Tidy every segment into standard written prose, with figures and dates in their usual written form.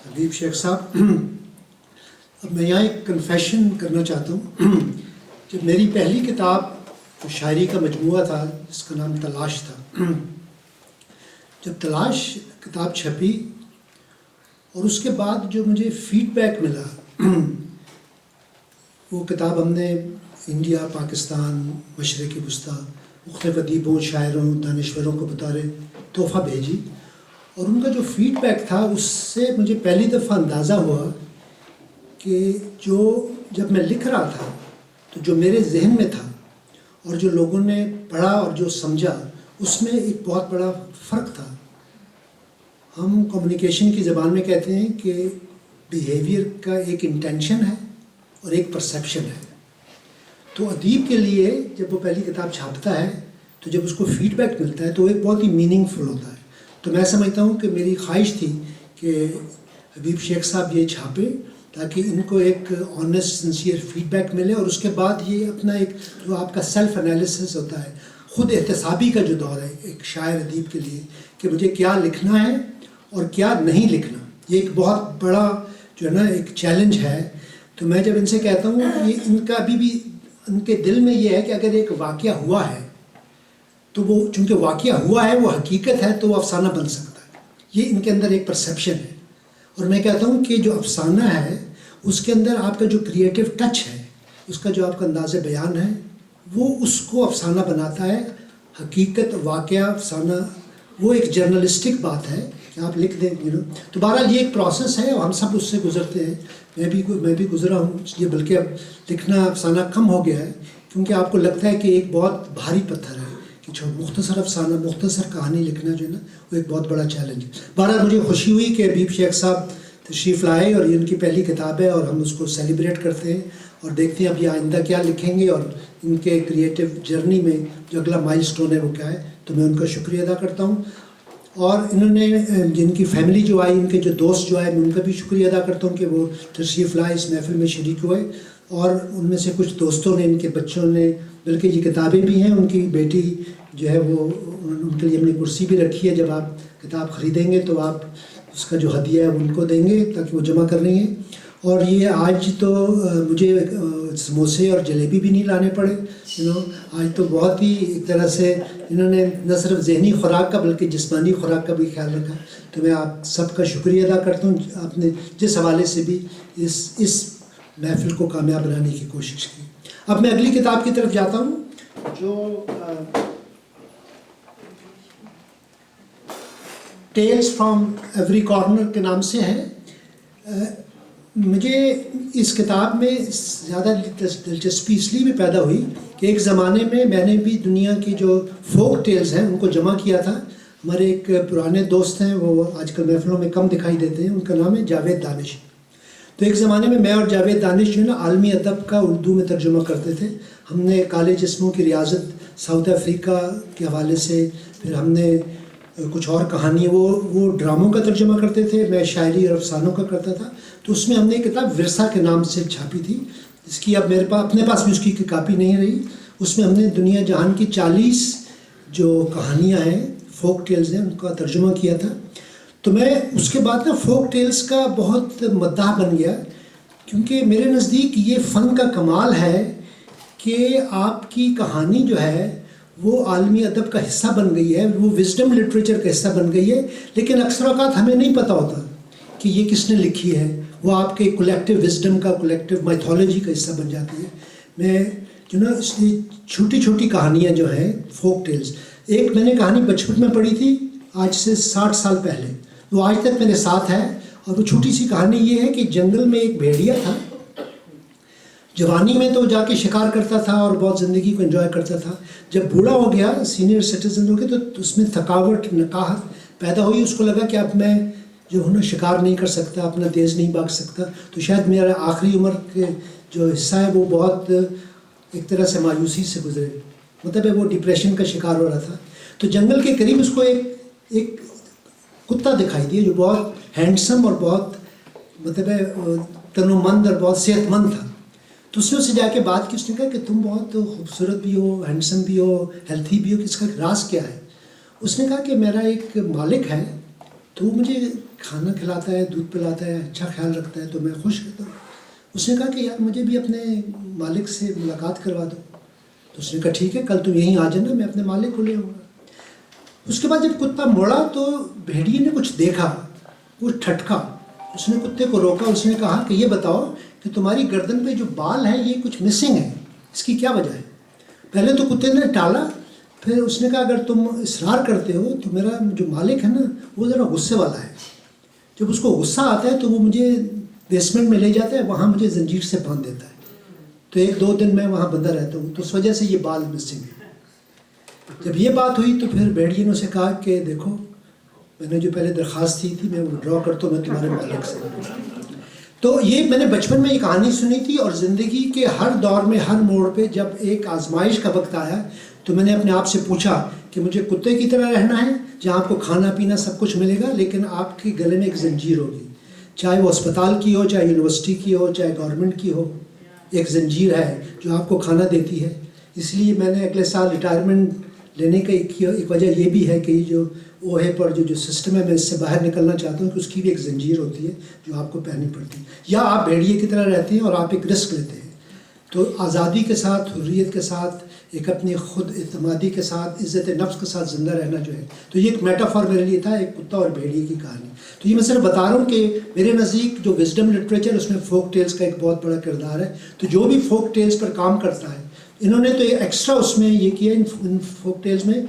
حبیب شیخ صاحب، اب میں یہاں ایک کنفیشن کرنا چاہتا ہوں. جب میری پہلی کتاب جو شاعری کا مجموعہ تھا جس کا نام تلاش تھا، جب تلاش کتاب چھپی اور اس کے بعد جو مجھے فیڈ بیک ملا، وہ کتاب ہم نے انڈیا، پاکستان، مشرق وسطیٰ مختلف ادیبوں، شاعروں، دانشوروں کو بطور تحفہ بھیجی، اور ان کا جو فیڈ بیک تھا اس سے مجھے پہلی دفعہ اندازہ ہوا کہ جب میں لکھ رہا تھا تو جو میرے ذہن میں تھا اور جو لوگوں نے پڑھا اور جو سمجھا، اس میں ایک بہت بڑا فرق تھا. ہم کمیونیکیشن کی زبان میں کہتے ہیں کہ بیہیویئر کا ایک انٹینشن ہے اور ایک پرسیپشن ہے. تو ادیب کے لیے جب وہ پہلی کتاب چھاپتا ہے تو جب اس کو فیڈ بیک ملتا ہے تو ایک بہت ہی میننگ فل ہوتا ہے. تو میں سمجھتا ہوں کہ میری خواہش تھی کہ حبیب شیخ صاحب یہ چھاپیں تاکہ ان کو ایک آنیسٹ سنسیئر فیڈ بیک ملے، اور اس کے بعد یہ اپنا ایک جو آپ کا سیلف انالیسس ہوتا ہے، خود احتسابی کا جو دور ہے ایک شاعر ادیب کے لیے کہ مجھے کیا لکھنا ہے اور کیا نہیں لکھنا، یہ ایک بہت بڑا جو ہے نا ایک چیلنج ہے. تو میں جب ان سے کہتا ہوں یہ ان کا ابھی بھی ان کے دل میں یہ ہے کہ اگر ایک واقعہ ہوا ہے تو وہ چونکہ واقعہ ہوا ہے، وہ حقیقت ہے، تو وہ افسانہ بن سکتا ہے. یہ ان کے اندر ایک پرسیپشن ہے. اور میں کہتا ہوں کہ جو افسانہ ہے اس کے اندر آپ کا جو کریٹو ٹچ ہے، اس کا جو آپ کا انداز بیان ہے، وہ اس کو افسانہ بناتا ہے. حقیقت، واقعہ، افسانہ وہ ایک جرنلسٹک بات ہے کہ آپ لکھ دیں تو بہرحال یہ ایک پروسیس ہے اور ہم سب اس سے گزرتے ہیں. میں بھی گزرا ہوں. یہ بلکہ اب لکھنا افسانہ کم ہو گیا ہے کیونکہ آپ کو لگتا ہے کہ ایک بہت بھاری پتھر ہے کہ مختصر افسانہ، مختصر کہانی لکھنا جو ہے نا وہ ایک بہت بڑا چیلنج ہے. بہرحال مجھے خوشی ہوئی کہ حبیب شیخ صاحب تشریف لائے اور یہ ان کی پہلی کتاب ہے اور ہم اس کو سیلیبریٹ کرتے ہیں اور دیکھتے ہیں اب یہ آئندہ کیا لکھیں گے اور ان کے کریٹو جرنی میں جو اگلا مائل سٹون ہے وہ کیا ہے. تو میں ان کا شکریہ ادا کرتا ہوں. اور انہوں نے جن کی فیملی جو آئی، ان کے جو دوست جو آئے، میں ان کا بھی شکریہ ادا کرتا ہوں کہ وہ تشریف لائے، اس محفل میں شریک ہوئے. اور ان میں سے کچھ دوستوں نے، ان کے بچوں نے، بلکہ یہ کتابیں بھی ہیں. ان کی بیٹی جو ہے وہ ان کے لیے ہم نے کرسی بھی رکھی ہے، جب آپ کتاب خریدیں گے تو آپ اس کا جو ہدیہ ہے وہ ان کو دیں گے تاکہ وہ جمع کر رہی ہیں. اور یہ آج تو مجھے سموسے اور جلیبی بھی نہیں لانے پڑے. آج تو بہت ہی ایک طرح سے انہوں نے نہ صرف ذہنی خوراک کا بلکہ جسمانی خوراک کا بھی خیال رکھا. تو میں آپ سب کا شکریہ ادا کرتا ہوں، آپ نے جس حوالے سے بھی اس محفل کو کامیاب بنانے کی کوشش کی. اب میں اگلی کتاب کی طرف جاتا ہوں جو ٹیلز فرام ایوری کارنر کے نام سے ہے. مجھے اس کتاب میں زیادہ دلچسپی اس لیے بھی پیدا ہوئی کہ ایک زمانے میں نے بھی دنیا کی جو فوک ٹیلز ہیں ان کو جمع کیا تھا. ہمارے ایک پرانے دوست ہیں، وہ آج کل محفلوں میں کم دکھائی دیتے ہیں، ان کا نام ہے جاوید دانش. تو ایک زمانے میں اور جاوید دانش جو ہے نا عالمی ادب کا اردو میں ترجمہ کرتے تھے. ہم نے کالے جسموں کی ریاضت ساؤتھ افریقہ کے حوالے سے، پھر ہم نے کچھ اور کہانی وہ ڈراموں کا ترجمہ کرتے تھے، میں شاعری اور افسانوں کا کرتا تھا. تو اس میں ہم نے ایک کتاب ورثہ کے نام سے چھاپی تھی، جس کی اب میرے پاس اپنے پاس بھی اس کی کاپی نہیں رہی. اس میں ہم نے دنیا جہان کی 40 جو کہانیاں ہیں، فوک ٹیلز ہیں، ان کا ترجمہ کیا تھا. تو میں اس کے بعد فوک ٹیلز کا بہت مداح بن گیا، کیونکہ میرے نزدیک یہ فن کا کمال ہے کہ آپ کی کہانی جو ہے وہ عالمی ادب کا حصہ بن گئی ہے، وہ وزڈم لٹریچر کا حصہ بن گئی ہے. لیکن اکثر اوقات ہمیں نہیں پتہ ہوتا کہ یہ کس نے لکھی ہے. وہ آپ کے کولیکٹیو وزڈم کا، کولیکٹیو مائتھولوجی کا حصہ بن جاتی ہے. میں جو نا اس لیے چھوٹی چھوٹی کہانیاں جو ہیں فوک ٹیلز، ایک میں نے کہانی بچپن میں پڑھی تھی آج سے 60 سال پہلے، وہ آج تک میرے ساتھ ہے. اور وہ چھوٹی سی کہانی یہ ہے کہ جنگل میں ایک بھیڑیا تھا. جوانی میں تو جا کے شکار کرتا تھا اور بہت زندگی کو انجوائے کرتا تھا. جب بوڑھا ہو گیا، سینئر سٹیزن ہو گیا، تو اس میں تھکاوٹ، نکاہت پیدا ہوئی. اس کو لگا کہ اب میں جو ہے نا شکار نہیں کر سکتا، اپنا تیز نہیں بھاگ سکتا، تو شاید میرا آخری عمر کے جو حصہ ہے وہ بہت ایک طرح سے مایوسی سے گزرے. مطلب ہے وہ ڈپریشن کا شکار ہو رہا تھا. تو جنگل کے قریب اس کو ایک کتا دکھائی دیا جو بہت ہینڈسم اور بہت مطلب ہے تنومند اور بہت صحت مند تھا. تو اس نے اسے جا کے بات کی. اس نے کہا کہ تم بہت خوبصورت بھی ہو، ہینڈسم بھی ہو، ہیلتھی بھی ہو، اس کا راز کیا ہے؟ اس نے کہا کہ میرا ایک مالک ہے تو وہ مجھے کھانا کھلاتا ہے، دودھ پلاتا ہے، اچھا خیال رکھتا ہے تو میں خوش رہتا ہوں۔ اس نے کہا کہ یار مجھے بھی اپنے مالک سے ملاقات کروا دو۔ تو اس نے کہا ٹھیک ہے، کل تم یہیں آ جانا، میں اپنے مالک کو لے آؤں گا۔ اس کے بعد جب کتا مڑا تو بھیڑیے نے کچھ دیکھا، وہ ٹھٹکا۔ اس نے کتے کو روکا، اس نے کہا کہ یہ بتاؤ کہ تمہاری گردن پہ جو بال ہیں یہ کچھ مسنگ ہے، اس کی کیا وجہ ہے؟ پہلے تو کتے نے ٹالا، پھر اس نے کہا اگر تم اصرار کرتے ہو تو میرا جو مالک ہے نا وہ ذرا غصے والا ہے، جب اس کو غصہ آتا ہے تو وہ مجھے بیسمنٹ میں لے جاتا ہے، وہاں مجھے زنجیر سے باندھ دیتا ہے، تو 1-2 دن میں وہاں بندہ رہتا ہوں، تو اس وجہ سے یہ بال مسنگ ہے۔ جب یہ بات ہوئی تو پھر بھیڑیے نے اسے کہا کہ دیکھو میں نے جو پہلے درخواست دی تھی میں وڈرا کرتا ہوں، میں تمہارے مالک سے۔ تو یہ میں نے بچپن میں یہ کہانی سنی تھی، اور زندگی کے ہر دور میں ہر موڑ پہ جب ایک آزمائش کا وقت آیا تو میں نے اپنے آپ سے پوچھا کہ مجھے کتے کی طرح رہنا ہے جہاں آپ کو کھانا پینا سب کچھ ملے گا، لیکن آپ کے گلے میں ایک زنجیر ہوگی، چاہے وہ اسپتال کی ہو، چاہے یونیورسٹی کی ہو، چاہے گورنمنٹ کی ہو، ایک زنجیر ہے جو آپ کو کھانا دیتی ہے۔ اس لیے میں نے اگلے سال ریٹائرمنٹ لینے کا ایک وجہ یہ بھی ہے کہ یہ جو اوہے پر جو سسٹم ہے میں اس سے باہر نکلنا چاہتا ہوں کہ اس کی بھی ایک زنجیر ہوتی ہے جو آپ کو پہننی پڑتی ہے، یا آپ بھیڑیے کی طرح رہتے ہیں اور آپ ایک رسک لیتے ہیں۔ تو آزادی کے ساتھ، حریت کے ساتھ، ایک اپنی خود اعتمادی کے ساتھ، عزت نفس کے ساتھ زندہ رہنا جو ہے، تو یہ ایک میٹافور میرے لیے تھا، ایک کتا اور بھیڑیے کی کہانی۔ تو یہ میں صرف بتا رہا ہوں کہ میرے نزدیک جو وزڈم لٹریچر اس میں فوک ٹیلز کا ایک بہت بڑا کردار ہے۔ تو جو بھی فوک ٹیلز پر کام کرتا ہے، انہوں نے تو ایکسٹرا اس میں یہ کیا، ان فوک ٹیلز میں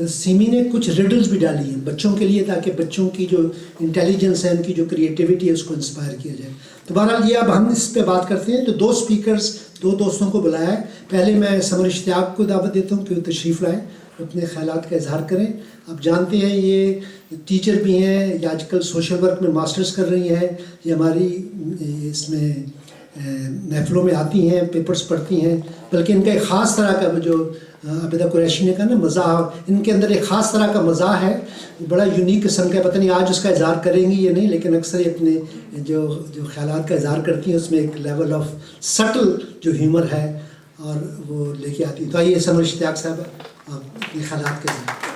سیمی نے کچھ ریڈلز بھی ڈالی ہیں بچوں کے لیے، تاکہ بچوں کی جو انٹیلیجنس ہے، ان کی جو کریٹیوٹی ہے، اس کو انسپائر کیا جائے۔ تو بہرحال یہ اب ہم اس پہ بات کرتے ہیں۔ تو 2 اسپیکرز، 2 دوستوں کو بلایا ہے۔ پہلے میں سمر اشتیاق کو دعوت دیتا ہوں کہ وہ تشریف لائیں، اپنے خیالات کا اظہار کریں۔ آپ جانتے ہیں یہ ٹیچر بھی ہیں، یہ آج کل سوشل ورک میں ماسٹرز کر رہی ہیں، یہ ہماری اس میں محفلوں میں آتی ہیں، پیپرز پڑھتی ہیں، بلکہ ان کا ایک خاص طرح کا جو عابدہ قریشی نے کہا نا مزاح، ان کے اندر ایک خاص طرح کا مزاح ہے، بڑا یونیک قسم کا، پتہ نہیں آج اس کا اظہار کریں گی یا نہیں، لیکن اکثر یہ اپنے جو خیالات کا اظہار کرتی ہیں اس میں ایک لیول آف سٹل جو ہیومر ہے اور وہ لے کے آتی ہے۔ تو آئیے سمر اشتیاق صاحب آپ اپنے خیالات کے ساتھ۔